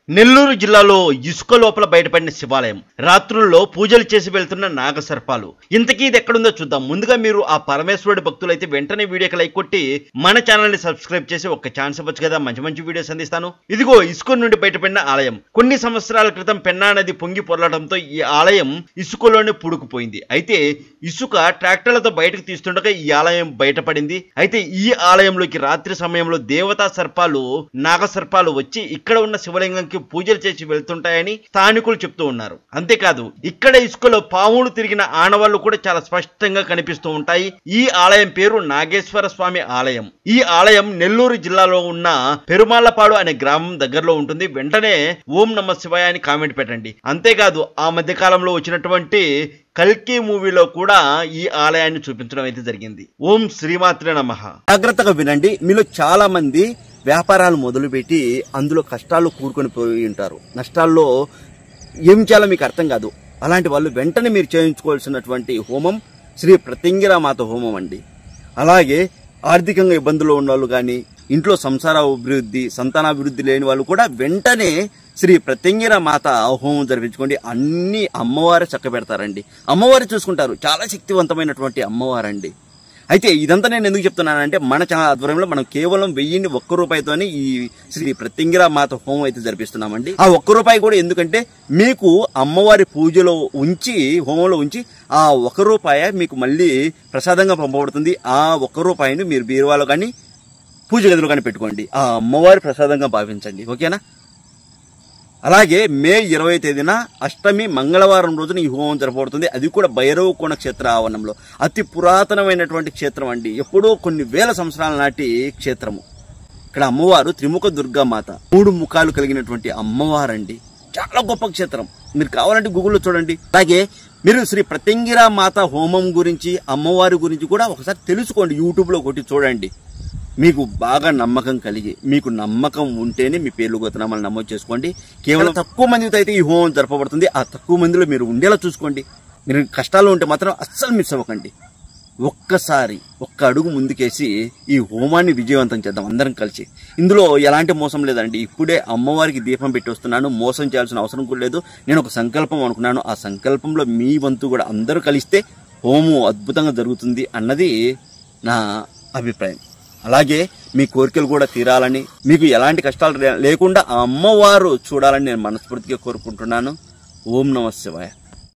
నెల్లూరు జిల్లాలో ఇసుక లోపల బయటపడిన శివాలయం, రాత్రుల్లో పూజలు చేసి వెళ్తున్న నాగసర్పాలు. ఇంతకీ ఇది ఎక్కడుందో చూద్దాం. ముందుగా మీరు ఆ పరమేశ్వరుడి భక్తులైతే వెంటనే వీడియోకి లైక్ కొట్టి మన ఛానల్ ని సబ్స్క్రైబ్ చేసి ఒక్క ఛాన్స్ ఇవ్వచ్చు కదా, మంచి మంచి వీడియోస్ అందిస్తాను. ఇదిగో ఇసుక నుండి బయటపడిన ఆలయం. కొన్ని సంవత్సరాల క్రితం పెన్నా నది పొంగి పొరలడంతో ఈ ఆలయం ఇసుకలోనే పుడుకుపోయింది. అయితే ఇసుక ట్రాక్టర్లతో బయటకు తీస్తుండగా ఈ ఆలయం బయటపడింది. అయితే ఈ ఆలయంలోకి రాత్రి సమయంలో దేవతా సర్పాలు, నాగసర్పాలు వచ్చి ఇక్కడ ఉన్న శివలింగం పూజలు చేసి వెళ్తుంటాయని స్థానికులు చెప్తూ ఉన్నారు. అంతేకాదు ఇక్కడ ఇసుకలో పాములు తిరిగిన ఆనవాళ్లు కూడా చాలా స్పష్టంగా కనిపిస్తూ ఉంటాయి. ఈ ఆలయం పేరు నాగేశ్వర స్వామి ఆలయం. ఈ ఆలయం నెల్లూరు జిల్లాలో ఉన్న పెరుమాళ్లపాడు అనే గ్రామం దగ్గరలో ఉంటుంది. వెంటనే ఓం నమ శివాయ అని కామెంట్ పెట్టండి. అంతేకాదు ఆ మధ్య కాలంలో వచ్చినటువంటి కల్కి మూవీలో కూడా ఈ ఆలయాన్ని చూపించడం అయితే జరిగింది. ఓం శ్రీమాత్రే నమః. జాగ్రత్తగా వినండి. మీలో చాలా మంది వ్యాపారాలు మొదలుపెట్టి అందులో కష్టాలు కూరుకొని పోయి ఉంటారు. నష్టాల్లో ఏం చేయాలో మీకు అర్థం కాదు. అలాంటి వాళ్ళు వెంటనే మీరు చేయించుకోవాల్సినటువంటి హోమం శ్రీ ప్రత్యంగిరామాత హోమం అండి. అలాగే ఆర్థికంగా ఇబ్బందులు ఉన్న వాళ్ళు కానీ, ఇంట్లో సంసార అభివృద్ధి, సంతానాభివృద్ధి లేని వాళ్ళు కూడా వెంటనే శ్రీ ప్రత్యంగిరామాత హోమం జరిపించుకోండి. అన్ని అమ్మవారే చక్కబెడతారండి. అమ్మవారు చూసుకుంటారు. చాలా శక్తివంతమైనటువంటి అమ్మవారండి. అయితే ఇదంతా నేను ఎందుకు చెప్తున్నానంటే, మన ఛానల్ ఆధ్వర్యంలో మనం కేవలం 1001 రూపాయితోని ఈ శ్రీ ప్రత్యంగిరామాత హోమం అయితే జరిపిస్తున్నామండి. ఆ 1 రూపాయి కూడా ఎందుకంటే మీకు అమ్మవారి పూజలో ఉంచి, హోమంలో ఉంచి ఆ 1 రూపాయి మీకు మళ్ళీ ప్రసాదంగా పంపబడుతుంది. ఆ 1 రూపాయిని మీరు బీరువాలో కానీ పూజ గదిలో కానీ పెట్టుకోండి. ఆ అమ్మవారి ప్రసాదంగా భావించండి. ఓకేనా? అలాగే మే 20వ తేదీన అష్టమి మంగళవారం రోజున ఈ హోమం జరపబడుతుంది. అది కూడా భైరవకోణ క్షేత్ర ఆవరణంలో. అతి పురాతనమైనటువంటి క్షేత్రం అండి. ఎప్పుడో కొన్ని వేల సంవత్సరాల నాటి క్షేత్రము. ఇక్కడ అమ్మవారు త్రిముఖ దుర్గామాత, 3 ముఖాలు కలిగినటువంటి అమ్మవారండి. చాలా గొప్ప క్షేత్రం. మీరు కావాలంటే గూగుల్లో చూడండి. అలాగే మీరు శ్రీ ప్రత్యంగిరామాత హోమం గురించి, అమ్మవారి గురించి కూడా ఒకసారి తెలుసుకోండి. యూట్యూబ్లో కొట్టి చూడండి. మీకు బాగా నమ్మకం కలిగి, మీకు నమ్మకం ఉంటేనే మీ పేర్లు గోత్రనామాలు నమోదు చేసుకోండి. కేవలం తక్కువ మందితో అయితే ఈ హోమం జరపబడుతుంది. ఆ తక్కువ మందిలో మీరు ఉండేలా చూసుకోండి. మీరు కష్టాలు ఉంటే మాత్రం అస్సలు మిస్ అవ్వకండి. ఒక్కసారి ఒక్క అడుగు ముందుకేసి ఈ హోమాన్ని విజయవంతం చేద్దాం అందరం కలిసి. ఇందులో ఎలాంటి మోసం లేదండి. ఇప్పుడే అమ్మవారికి దీపం పెట్టి వస్తున్నాను. మోసం చేయాల్సిన అవసరం కూడా లేదు. నేను ఒక సంకల్పం అనుకున్నాను. ఆ సంకల్పంలో మీ వంతు కూడా అందరూ కలిస్తే హోమం అద్భుతంగా జరుగుతుంది అన్నది నా అభిప్రాయం. అలాగే మీ కోరికలు కూడా తీరాలని, మీకు ఎలాంటి కష్టాలు లేకుండా ఆ అమ్మవారు చూడాలని నేను మనస్ఫూర్తిగా కోరుకుంటున్నాను. ఓం నమః శివాయ.